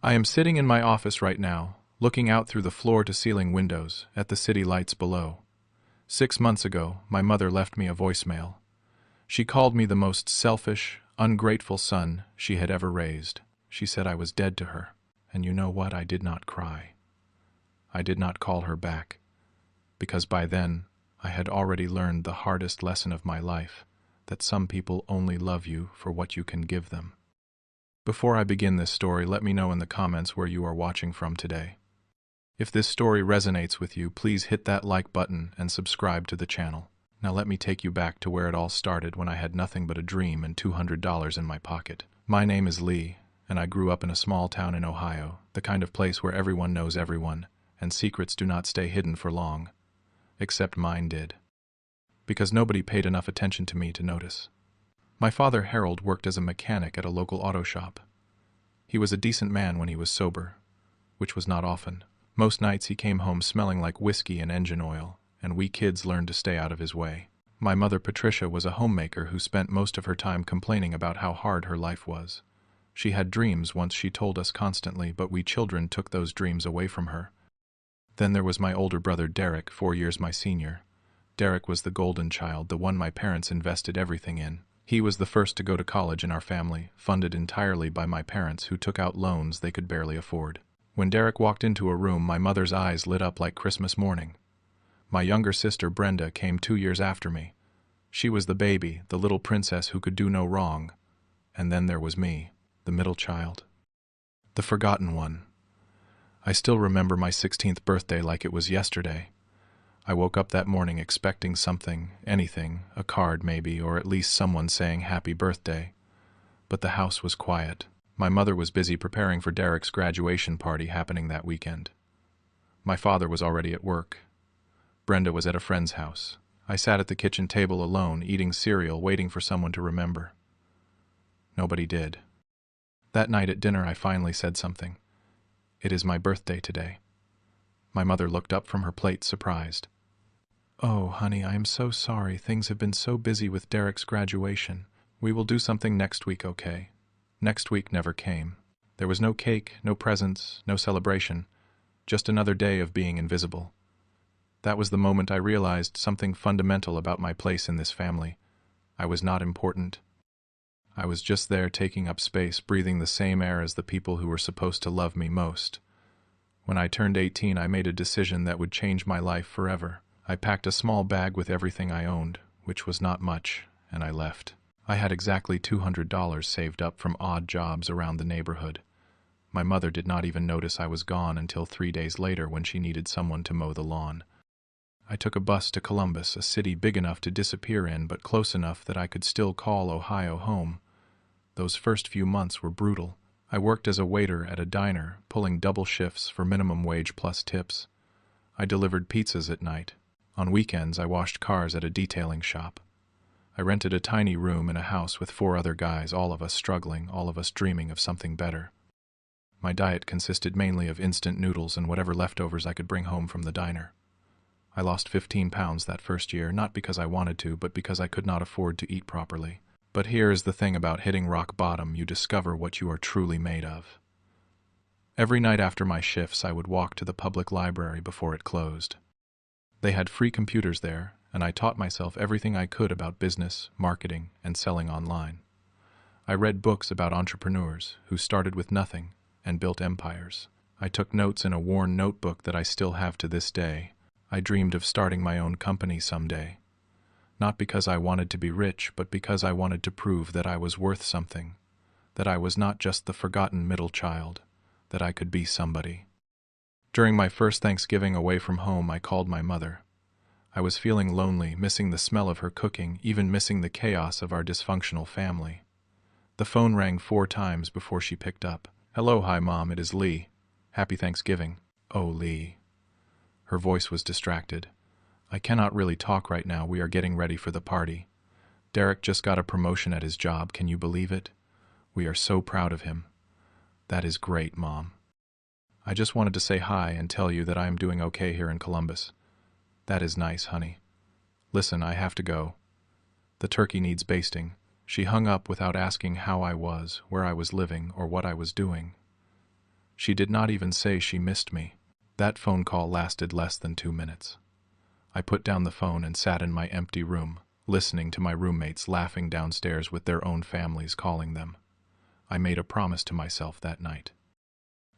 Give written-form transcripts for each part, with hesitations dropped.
I am sitting in my office right now, looking out through the floor-to-ceiling windows at the city lights below. 6 months ago, my mother left me a voicemail. She called me the most selfish, ungrateful son she had ever raised. She said I was dead to her. And you know what? I did not cry. I did not call her back, because by then I had already learned the hardest lesson of my life, that some people only love you for what you can give them. Before I begin this story, let me know in the comments where you are watching from today. If this story resonates with you, please hit that like button and subscribe to the channel. Now let me take you back to where it all started, when I had nothing but a dream and $200 in my pocket. My name is Lee, and I grew up in a small town in Ohio, the kind of place where everyone knows everyone, and secrets do not stay hidden for long. Except mine did. Because nobody paid enough attention to me to notice. My father, Harold, worked as a mechanic at a local auto shop. He was a decent man when he was sober, which was not often. Most nights he came home smelling like whiskey and engine oil, and we kids learned to stay out of his way. My mother, Patricia, was a homemaker who spent most of her time complaining about how hard her life was. She had dreams once, she told us constantly, but we children took those dreams away from her. Then there was my older brother, Derek, 4 years my senior. Derek was the golden child, the one my parents invested everything in. He was the first to go to college in our family, funded entirely by my parents, who took out loans they could barely afford. When Derek walked into a room, my mother's eyes lit up like Christmas morning. My younger sister, Brenda, came 2 years after me. She was the baby, the little princess who could do no wrong. And then there was me, the middle child. The forgotten one. I still remember my 16th birthday like it was yesterday. I woke up that morning expecting something, anything, a card maybe, or at least someone saying happy birthday. But the house was quiet. My mother was busy preparing for Derek's graduation party happening that weekend. My father was already at work. Brenda was at a friend's house. I sat at the kitchen table alone, eating cereal, waiting for someone to remember. Nobody did. That night at dinner I finally said something. "It is my birthday today." My mother looked up from her plate, surprised. "Oh, honey, I am so sorry. Things have been so busy with Derek's graduation. We will do something next week, okay?" Next week never came. There was no cake, no presents, no celebration, just another day of being invisible. That was the moment I realized something fundamental about my place in this family. I was not important. I was just there, taking up space, breathing the same air as the people who were supposed to love me most. When I turned 18, I made a decision that would change my life forever. I packed a small bag with everything I owned, which was not much, and I left. I had exactly $200 saved up from odd jobs around the neighborhood. My mother did not even notice I was gone until 3 days later, when she needed someone to mow the lawn. I took a bus to Columbus, a city big enough to disappear in, but close enough that I could still call Ohio home. Those first few months were brutal. I worked as a waiter at a diner, pulling double shifts for minimum wage plus tips. I delivered pizzas at night. On weekends, I washed cars at a detailing shop. I rented a tiny room in a house with 4 other guys, all of us struggling, all of us dreaming of something better. My diet consisted mainly of instant noodles and whatever leftovers I could bring home from the diner. I lost 15 pounds that first year, not because I wanted to, but because I could not afford to eat properly. But here is the thing about hitting rock bottom: you discover what you are truly made of. Every night after my shifts, I would walk to the public library before it closed. They had free computers there, and I taught myself everything I could about business, marketing, and selling online. I read books about entrepreneurs who started with nothing and built empires. I took notes in a worn notebook that I still have to this day. I dreamed of starting my own company someday. Not because I wanted to be rich, but because I wanted to prove that I was worth something, that I was not just the forgotten middle child, that I could be somebody. During my first Thanksgiving away from home, I called my mother. I was feeling lonely, missing the smell of her cooking, even missing the chaos of our dysfunctional family. The phone rang 4 times before she picked up. "Hello, hi Mom, it is Lee. Happy Thanksgiving." "Oh, Lee." Her voice was distracted. "I cannot really talk right now. We are getting ready for the party. Derek just got a promotion at his job. Can you believe it? We are so proud of him." "That is great, Mom. I just wanted to say hi and tell you that I am doing okay here in Columbus." "That is nice, honey. Listen, I have to go. The turkey needs basting." She hung up without asking how I was, where I was living, or what I was doing. She did not even say she missed me. That phone call lasted less than 2 minutes. I put down the phone and sat in my empty room, listening to my roommates laughing downstairs with their own families calling them. I made a promise to myself that night.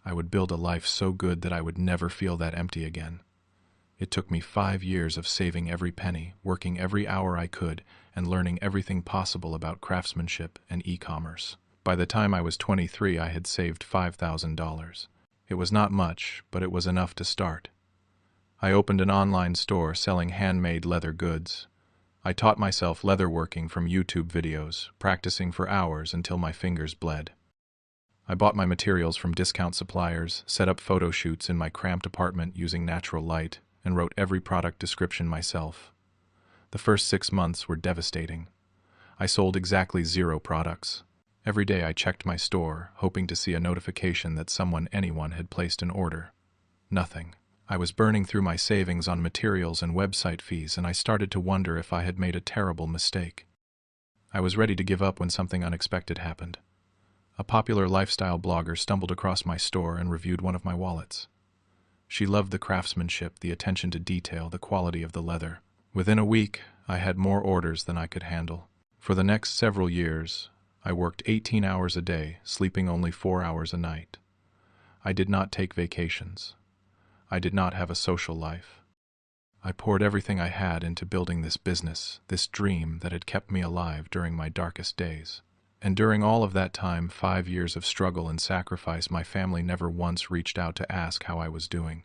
I would build a life so good that I would never feel that empty again. It took me 5 years of saving every penny, working every hour I could, and learning everything possible about craftsmanship and e-commerce. By the time I was 23, I had saved $5,000. It was not much, but it was enough to start. I opened an online store selling handmade leather goods. I taught myself leatherworking from YouTube videos, practicing for hours until my fingers bled. I bought my materials from discount suppliers, set up photo shoots in my cramped apartment using natural light, and wrote every product description myself. The first 6 months were devastating. I sold exactly 0 products. Every day I checked my store, hoping to see a notification that anyone had placed an order. Nothing. I was burning through my savings on materials and website fees, and I started to wonder if I had made a terrible mistake. I was ready to give up when something unexpected happened. A popular lifestyle blogger stumbled across my store and reviewed one of my wallets. She loved the craftsmanship, the attention to detail, the quality of the leather. Within a week, I had more orders than I could handle. For the next several years, I worked 18 hours a day, sleeping only 4 hours a night. I did not take vacations. I did not have a social life. I poured everything I had into building this business, this dream that had kept me alive during my darkest days. And during all of that time, 5 years of struggle and sacrifice, my family never once reached out to ask how I was doing.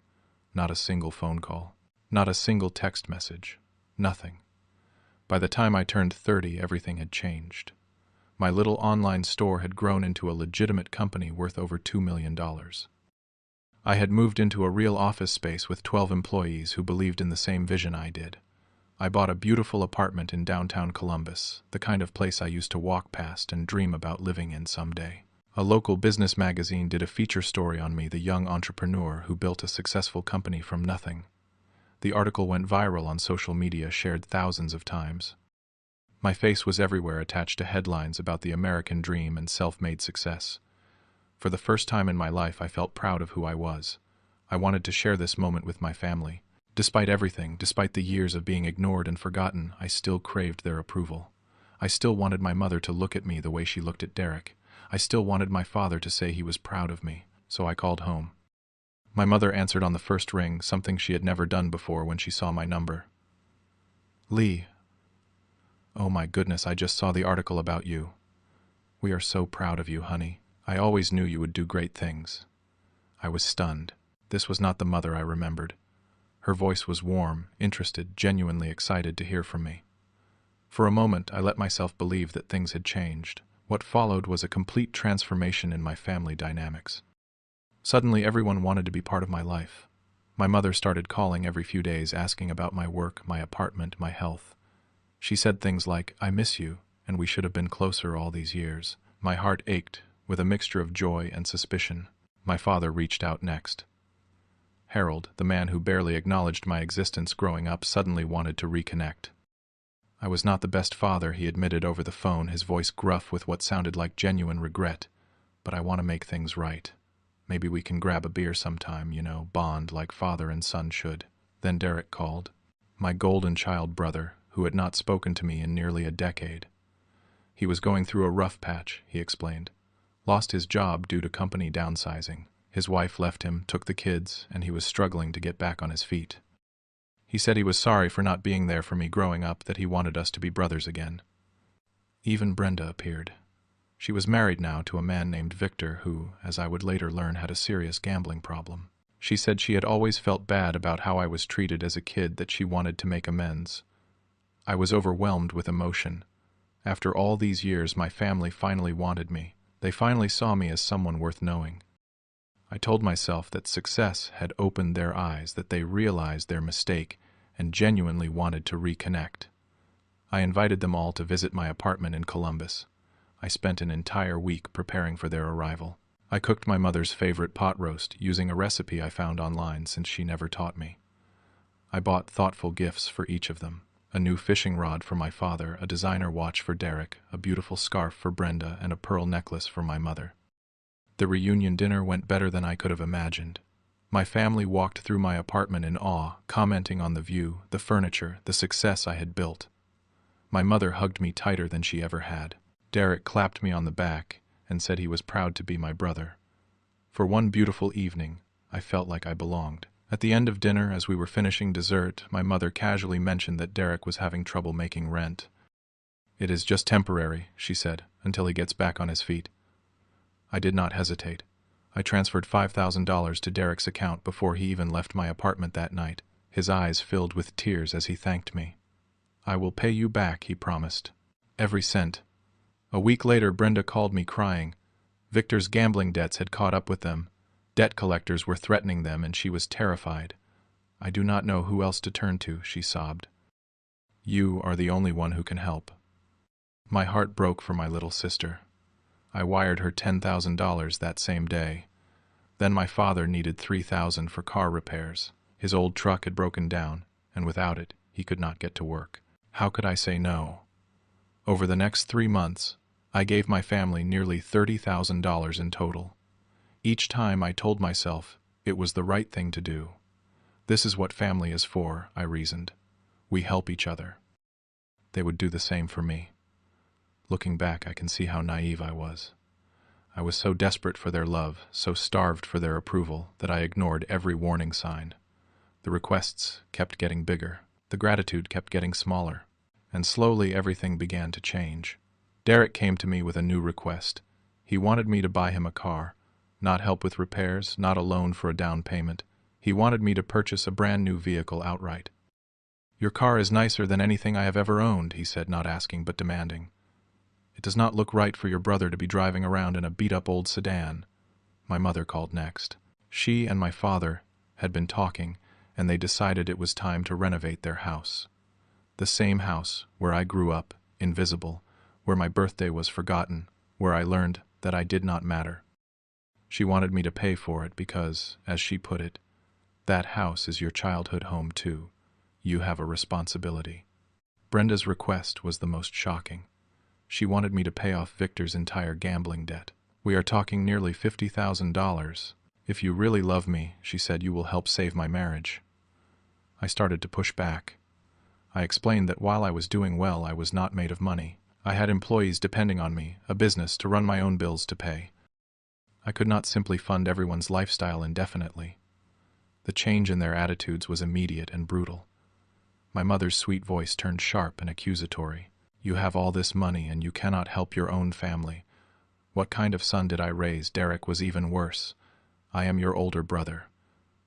Not a single phone call. Not a single text message. Nothing. By the time I turned 30, everything had changed. My little online store had grown into a legitimate company worth over $2 million. I had moved into a real office space with 12 employees who believed in the same vision I did. I bought a beautiful apartment in downtown Columbus, the kind of place I used to walk past and dream about living in someday. A local business magazine did a feature story on me, the young entrepreneur who built a successful company from nothing. The article went viral on social media, shared thousands of times. My face was everywhere, attached to headlines about the American dream and self-made success. For the first time in my life, I felt proud of who I was. I wanted to share this moment with my family. Despite everything, despite the years of being ignored and forgotten, I still craved their approval. I still wanted my mother to look at me the way she looked at Derek. I still wanted my father to say he was proud of me, so I called home. My mother answered on the first ring, something she had never done before when she saw my number. "Lee. Oh my goodness, I just saw the article about you. We are so proud of you, honey. I always knew you would do great things." I was stunned. This was not the mother I remembered. Her voice was warm, interested, genuinely excited to hear from me. For a moment, I let myself believe that things had changed. What followed was a complete transformation in my family dynamics. Suddenly, everyone wanted to be part of my life. My mother started calling every few days, asking about my work, my apartment, my health. She said things like, "I miss you, and we should have been closer all these years." My heart ached, with a mixture of joy and suspicion. My father reached out next. Harold, the man who barely acknowledged my existence growing up, suddenly wanted to reconnect. I was not the best father, he admitted over the phone, his voice gruff with what sounded like genuine regret. "But I want to make things right. Maybe we can grab a beer sometime, bond like father and son should." Then Derek called. My golden child brother, who had not spoken to me in nearly a decade. He was going through a rough patch, he explained. Lost his job due to company downsizing. His wife left him, took the kids, and he was struggling to get back on his feet. He said he was sorry for not being there for me growing up, that he wanted us to be brothers again. Even Brenda appeared. She was married now to a man named Victor who, as I would later learn, had a serious gambling problem. She said she had always felt bad about how I was treated as a kid, that she wanted to make amends. I was overwhelmed with emotion. After all these years, my family finally wanted me. They finally saw me as someone worth knowing. I told myself that success had opened their eyes, that they realized their mistake and genuinely wanted to reconnect. I invited them all to visit my apartment in Columbus. I spent an entire week preparing for their arrival. I cooked my mother's favorite pot roast using a recipe I found online since she never taught me. I bought thoughtful gifts for each of them. A new fishing rod for my father, a designer watch for Derek, a beautiful scarf for Brenda, and a pearl necklace for my mother. The reunion dinner went better than I could have imagined. My family walked through my apartment in awe, commenting on the view, the furniture, the success I had built. My mother hugged me tighter than she ever had. Derek clapped me on the back and said he was proud to be my brother. For one beautiful evening, I felt like I belonged. At the end of dinner, as we were finishing dessert, my mother casually mentioned that Derek was having trouble making rent. "It is just temporary," she said, "until he gets back on his feet." I did not hesitate. I transferred $5,000 to Derek's account before he even left my apartment that night. His eyes filled with tears as he thanked me. "I will pay you back," he promised. "Every cent." A week later, Brenda called me crying. Victor's gambling debts had caught up with them. Debt collectors were threatening them, and she was terrified. "I do not know who else to turn to," she sobbed. "You are the only one who can help." My heart broke for my little sister. I wired her $10,000 that same day. Then my father needed $3,000 for car repairs. His old truck had broken down, and without it, he could not get to work. How could I say no? Over the next 3 months, I gave my family nearly $30,000 in total. Each time I told myself it was the right thing to do. This is what family is for, I reasoned. We help each other. They would do the same for me. Looking back, I can see how naive I was. I was so desperate for their love, so starved for their approval, that I ignored every warning sign. The requests kept getting bigger. The gratitude kept getting smaller. And slowly everything began to change. Derek came to me with a new request. He wanted me to buy him a car. Not help with repairs, not a loan for a down payment. He wanted me to purchase a brand new vehicle outright. "Your car is nicer than anything I have ever owned," he said, not asking but demanding. "It does not look right for your brother to be driving around in a beat-up old sedan." My mother called next. She and my father had been talking, and they decided it was time to renovate their house. The same house where I grew up, invisible, where my birthday was forgotten, where I learned that I did not matter. She wanted me to pay for it because, as she put it, "That house is your childhood home too. You have a responsibility." Brenda's request was the most shocking. She wanted me to pay off Victor's entire gambling debt. "We are talking nearly $50,000. If you really love me," she said, "you will help save my marriage." I started to push back. I explained that while I was doing well, I was not made of money. I had employees depending on me, a business to run my own bills to pay. I could not simply fund everyone's lifestyle indefinitely. The change in their attitudes was immediate and brutal. My mother's sweet voice turned sharp and accusatory. "You have all this money and you cannot help your own family. What kind of son did I raise?" Derek was even worse. "I am your older brother.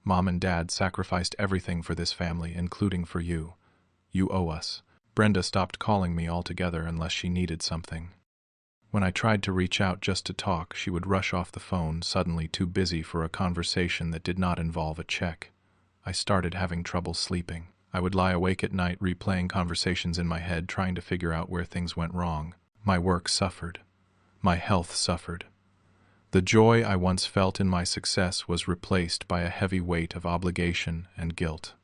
Mom and Dad sacrificed everything for this family, including for you. You owe us." Brenda stopped calling me altogether unless she needed something. When I tried to reach out just to talk, she would rush off the phone, suddenly too busy for a conversation that did not involve a check. I started having trouble sleeping. I would lie awake at night replaying conversations in my head, trying to figure out where things went wrong. My work suffered. My health suffered. The joy I once felt in my success was replaced by a heavy weight of obligation and guilt.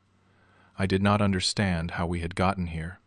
I did not understand how we had gotten here,